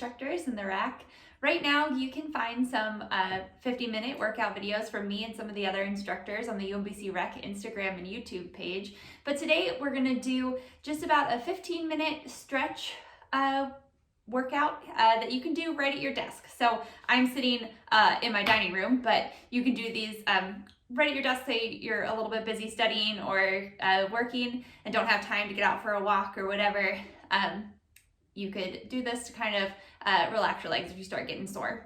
instructors in the rack. Right now, you can find some 50-minute workout videos from me and some of the other instructors on the UMBC Rec Instagram and YouTube page. But today, we're gonna do just about a 15-minute stretch workout that you can do right at your desk. So I'm sitting in my dining room, but you can do these right at your desk. Say you're a little bit busy studying or working and don't have time to get out for a walk or whatever. You could do this to kind of relax your legs if you start getting sore.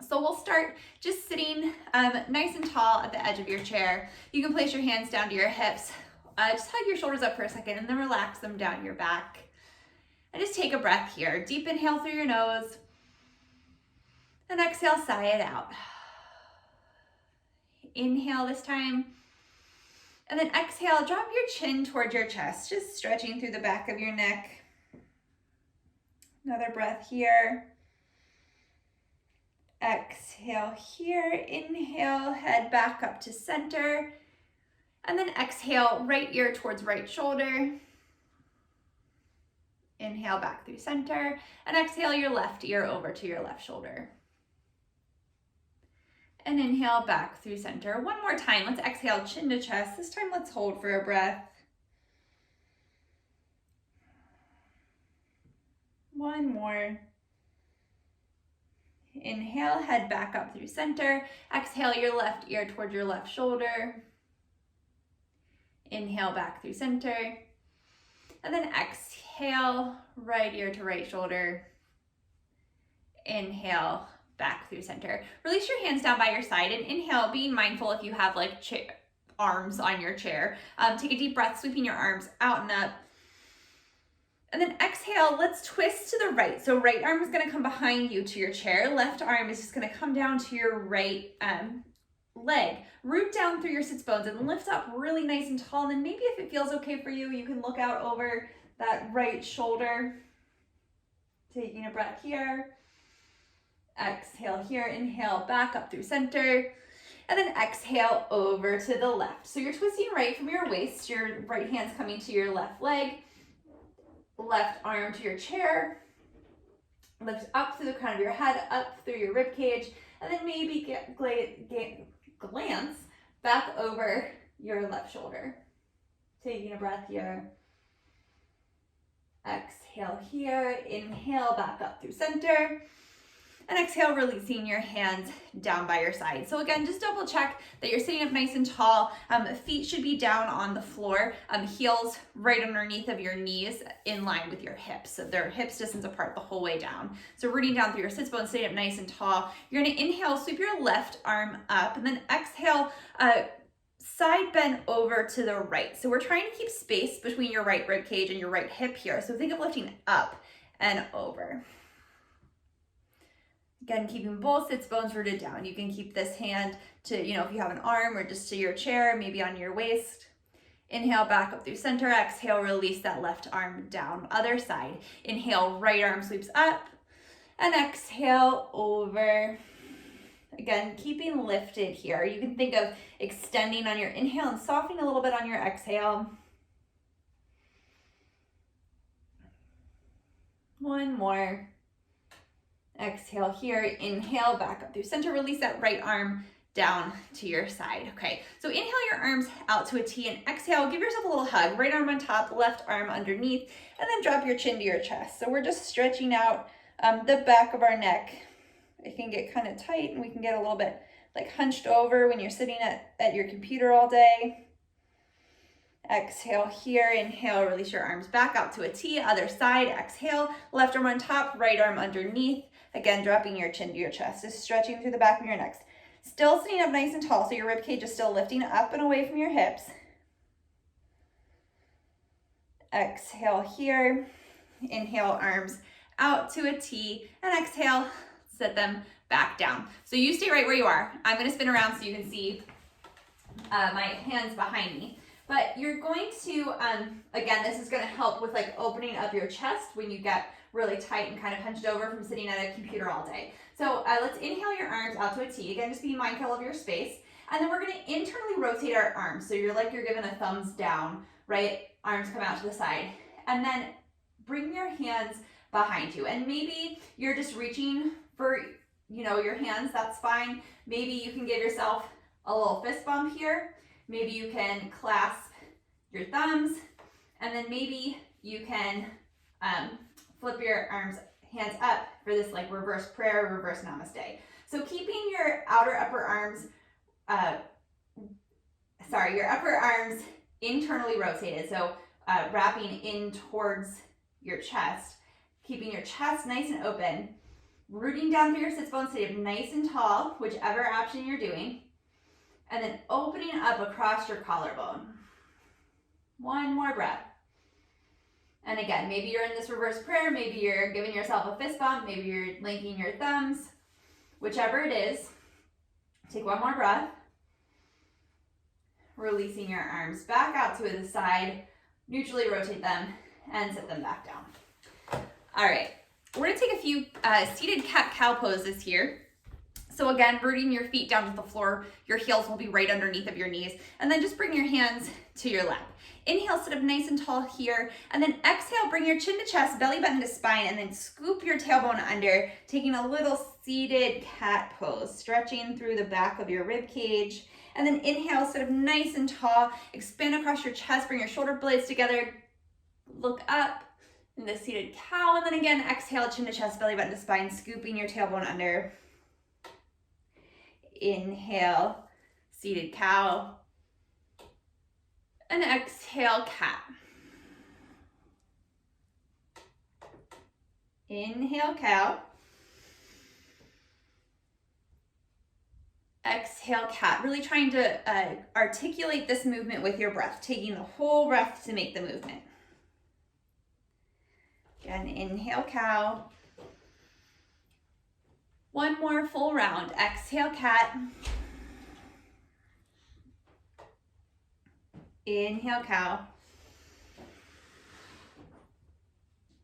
So we'll start just sitting nice and tall at the edge of your chair. You can place your hands down to your hips. Just hug your shoulders up for a second and then relax them down your back. And just take a breath here. Deep inhale through your nose and exhale, sigh it out. Inhale this time. And then exhale, drop your chin towards your chest, just stretching through the back of your neck. Another breath here. Exhale here. Inhale, head back up to center. And then exhale, right ear towards right shoulder. Inhale back through center. And exhale your left ear over to your left shoulder. And inhale back through center. One more time. Let's exhale, chin to chest. This time let's hold for a breath. One more. Inhale, head back up through center. Exhale your left ear towards your left shoulder. Inhale back through center. And then exhale, right ear to right shoulder. Inhale back through center. Release your hands down by your side and inhale, being mindful if you have like arms on your chair. Take a deep breath, sweeping your arms out and up. And then exhale, let's twist to the right. So right arm is gonna come behind you to your chair. Left arm is just gonna come down to your right leg. Root down through your sits bones and lift up really nice and tall. And then maybe if it feels okay for you, you can look out over that right shoulder. Taking a breath here. Exhale here, inhale back up through center. And then exhale over to the left. So you're twisting right from your waist, your right hand's coming to your left leg. Left arm to your chair, lift up through the crown of your head, up through your rib cage, and then maybe glance back over your left shoulder. Taking a breath here. Exhale here, inhale back up through center, and exhale, releasing your hands down by your side. So again, just double check that you're sitting up nice and tall. Feet should be down on the floor, heels right underneath of your knees in line with your hips. So they're hips distance apart the whole way down. So rooting down through your sits bones, sitting up nice and tall. You're gonna inhale, sweep your left arm up, and then exhale, side bend over to the right. So we're trying to keep space between your right rib cage and your right hip here. So think of lifting up and over. Again, keeping both sits bones rooted down. You can keep this hand to, if you have an arm or just to your chair, maybe on your waist. Inhale back up through center. Exhale, release that left arm down. Other side. Inhale, right arm sweeps up. And exhale over. Again, keeping lifted here. You can think of extending on your inhale and softening a little bit on your exhale. One more. Exhale here, inhale back up through center, release that right arm down to your side. Okay, so inhale your arms out to a T and exhale, give yourself a little hug, right arm on top, left arm underneath, and then drop your chin to your chest. So we're just stretching out the back of our neck. It can get kind of tight and we can get a little bit like hunched over when you're sitting at your computer all day. Exhale here, inhale, release your arms back out to a T, other side, exhale, left arm on top, right arm underneath. Again, dropping your chin to your chest, just stretching through the back of your neck. Still sitting up nice and tall, so your rib cage is still lifting up and away from your hips. Exhale here, inhale, arms out to a T, and exhale, sit them back down. So you stay right where you are. I'm gonna spin around so you can see my hands behind me. But you're going to, again, this is gonna help with like opening up your chest when you get really tight and kind of hunched over from sitting at a computer all day. So let's inhale your arms out to a T. Again, just be mindful of your space. And then we're gonna internally rotate our arms. So you're giving a thumbs down, right? Arms come out to the side. And then bring your hands behind you. And maybe you're just reaching for, your hands, that's fine. Maybe you can give yourself a little fist bump here. Maybe you can clasp your thumbs, and then maybe you can flip your hands up for this like reverse prayer, reverse namaste. So keeping your upper arms internally rotated, so wrapping in towards your chest, keeping your chest nice and open, rooting down through your sits bones, sitting up nice and tall, whichever option you're doing, and then opening up across your collarbone. One more breath. And again, maybe you're in this reverse prayer, maybe you're giving yourself a fist bump, maybe you're linking your thumbs, whichever it is. Take one more breath. Releasing your arms back out to the side, neutrally rotate them, and sit them back down. All right, we're gonna take a few seated cat-cow poses here. So again, rooting your feet down to the floor, your heels will be right underneath of your knees, and then just bring your hands to your lap. Inhale, sit up nice and tall here, and then exhale, bring your chin to chest, belly button to spine, and then scoop your tailbone under, taking a little seated cat pose, stretching through the back of your rib cage. And then inhale, sit up nice and tall, expand across your chest, bring your shoulder blades together, look up in the seated cow, and then again, exhale, chin to chest, belly button to spine, scooping your tailbone under. Inhale, seated cow, and exhale, cat. Inhale, cow. Exhale, cat. Really trying to articulate this movement with your breath, taking the whole breath to make the movement. Again, inhale, cow. One more full round. Exhale, cat. Inhale, cow.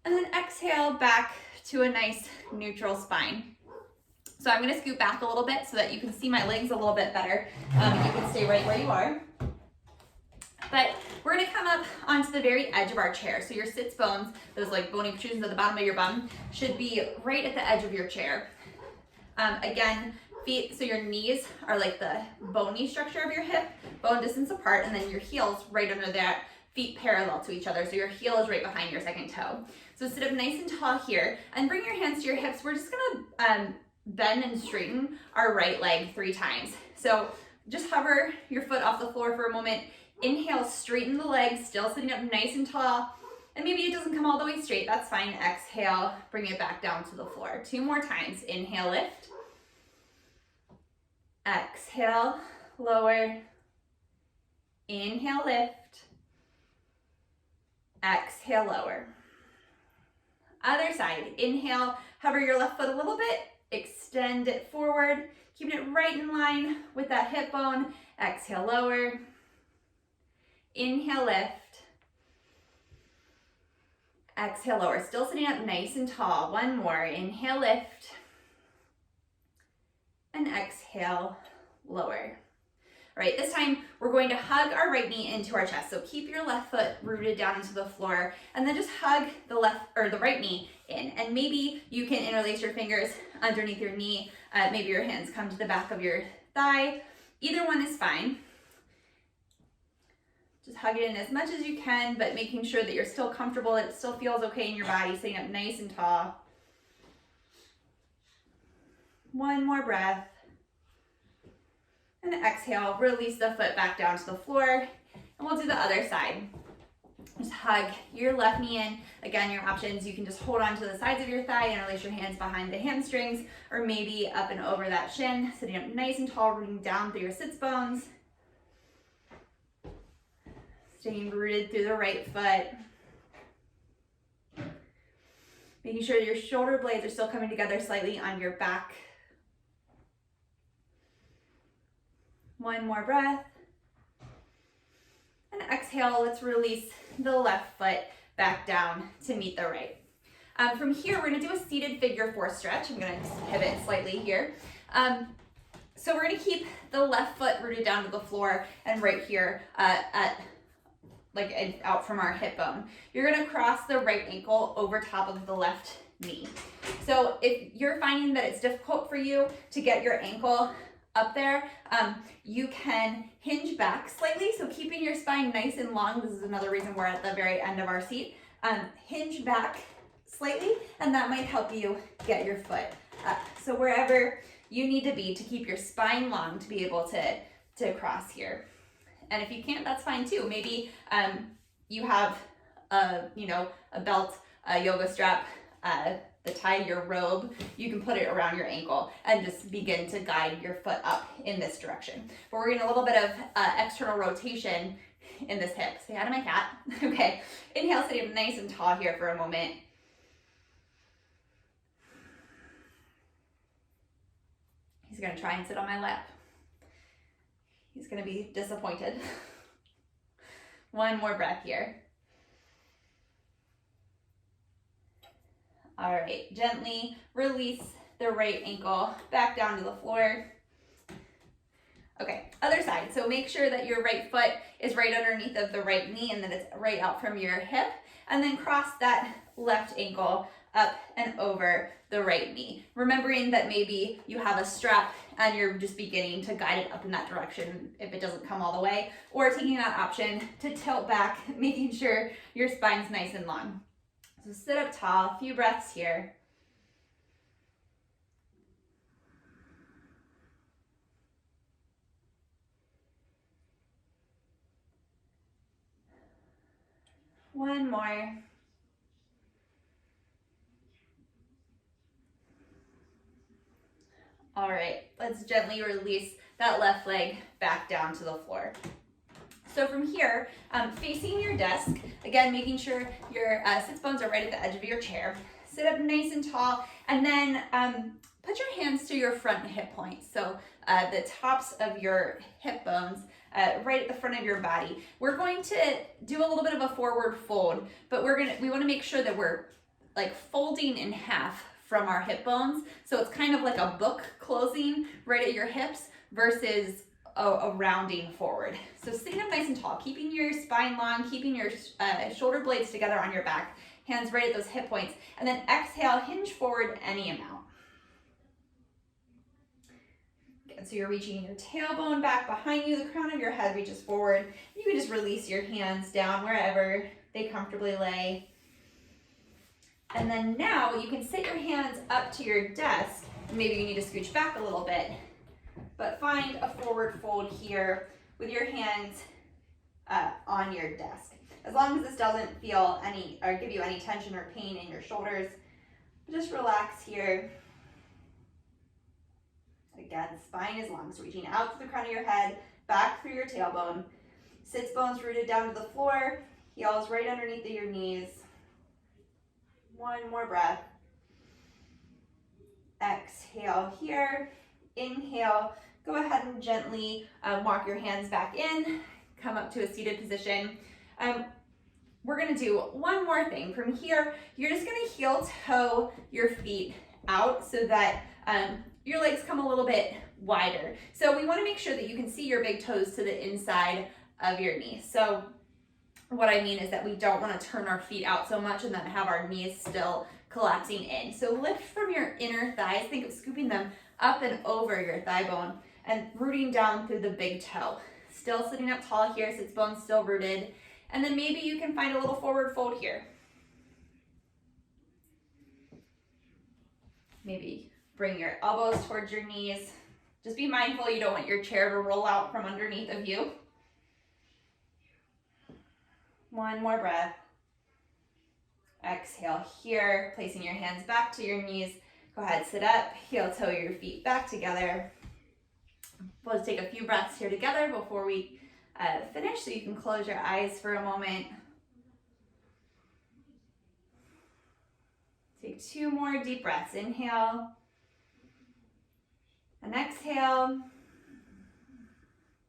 And then exhale back to a nice neutral spine. So I'm gonna scoot back a little bit so that you can see my legs a little bit better. You can stay right where you are. But we're gonna come up onto the very edge of our chair. So your sits bones, those like bony protrusions at the bottom of your bum, should be right at the edge of your chair. Again, feet, so your knees are like the bony structure of your hip, bone distance apart, and then your heels right under that, feet parallel to each other. So your heel is right behind your second toe. So sit up nice and tall here and bring your hands to your hips. We're just gonna bend and straighten our right leg 3 times. So just hover your foot off the floor for a moment. Inhale, straighten the legs, still sitting up nice and tall. And maybe it doesn't come all the way straight, that's fine. Exhale, bring it back down to the floor. 2 more times. Inhale, lift. Exhale, lower. Inhale, lift. Exhale, lower. Other side. Inhale, hover your left foot a little bit. Extend it forward, keeping it right in line with that hip bone. Exhale, lower. Inhale, lift. Exhale, lower. Still sitting up nice and tall. 1 more. Inhale, lift. And exhale, lower. All right, this time we're going to hug our right knee into our chest. So keep your left foot rooted down into the floor and then just hug the right knee in. And maybe you can interlace your fingers underneath your knee. Maybe your hands come to the back of your thigh. Either one is fine. Just hug it in as much as you can, but making sure that you're still comfortable, it still feels okay in your body, sitting up nice and tall. 1 more breath. And exhale, release the foot back down to the floor. And we'll do the other side. Just hug your left knee in. Again, your options, you can just hold on to the sides of your thigh, interlace your hands behind the hamstrings, or maybe up and over that shin, sitting up nice and tall, rooting down through your sits bones. Staying rooted through the right foot. Making sure your shoulder blades are still coming together slightly on your back. 1 more breath. And exhale, let's release the left foot back down to meet the right. From here, we're gonna do a seated figure 4 stretch. I'm gonna just pivot slightly here. So we're gonna keep the left foot rooted down to the floor and right here at out from our hip bone. You're gonna cross the right ankle over top of the left knee. So if you're finding that it's difficult for you to get your ankle up there, you can hinge back slightly. So keeping your spine nice and long. This is another reason we're at the very end of our seat. Hinge back slightly, and that might help you get your foot up. So wherever you need to be to keep your spine long to be able to cross here. And if you can't, that's fine too. Maybe you have a belt, a yoga strap, the tie your robe. You can put it around your ankle and just begin to guide your foot up in this direction. But we're getting a little bit of external rotation in this hip. Say hi to my cat. Okay, inhale, sitting up nice and tall here for a moment. He's gonna try and sit on my lap. He's gonna be disappointed. One more breath here. All right, gently release the right ankle back down to the floor. Okay, other side. So make sure that your right foot is right underneath of the right knee and that it's right out from your hip. And then cross that left ankle up and over the right knee. Remembering that maybe you have a strap and you're just beginning to guide it up in that direction if it doesn't come all the way, or taking that option to tilt back, making sure your spine's nice and long. So sit up tall, a few breaths here. One more. All right, let's gently release that left leg back down to the floor. So from here, facing your desk, again, making sure your sits bones are right at the edge of your chair. Sit up nice and tall, and then put your hands to your front hip points. So the tops of your hip bones right at the front of your body. We're going to do a little bit of a forward fold, but we want to make sure that we're like folding in half from our hip bones. So it's kind of like a book closing right at your hips versus a rounding forward. So sitting up nice and tall, keeping your spine long, keeping your shoulder blades together on your back, hands right at those hip points, and then exhale, hinge forward any amount. Good, so you're reaching your tailbone back behind you, the crown of your head reaches forward. You can just release your hands down wherever they comfortably lay. And then now you can sit your hands up to your desk. Maybe you need to scooch back a little bit, but find a forward fold here with your hands on your desk. As long as this doesn't feel any or give you any tension or pain in your shoulders, just relax here. Again, spine is long, so reaching out to the crown of your head, back through your tailbone. Sits bones rooted down to the floor, heels right underneath of your knees. One more breath. Exhale here. Inhale. Go ahead and gently walk your hands back in. Come up to a seated position. We're going to do one more thing. From here, you're just going to heel toe your feet out so that your legs come a little bit wider. So we want to make sure that you can see your big toes to the inside of your knees. So what I mean is that we don't want to turn our feet out so much and then have our knees still collapsing in. So lift from your inner thighs. Think of scooping them up and over your thigh bone and rooting down through the big toe. Still sitting up tall here, sits bones still rooted. And then maybe you can find a little forward fold here. Maybe bring your elbows towards your knees. Just be mindful you don't want your chair to roll out from underneath of you. One more breath. Exhale here, placing your hands back to your knees. Go ahead, sit up, heel toe your feet back together. We'll just take a few breaths here together before we finish, so you can close your eyes for a moment. Take 2 more deep breaths. Inhale and exhale.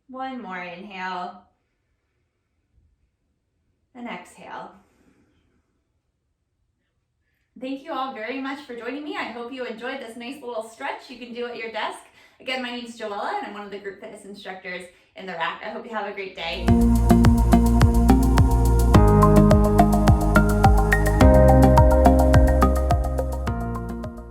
One more inhale and exhale. Thank you all very much for joining me. I hope you enjoyed this nice little stretch you can do at your desk. Again, my name is Joella and I'm one of the group fitness instructors in the rack. I hope you have a great day.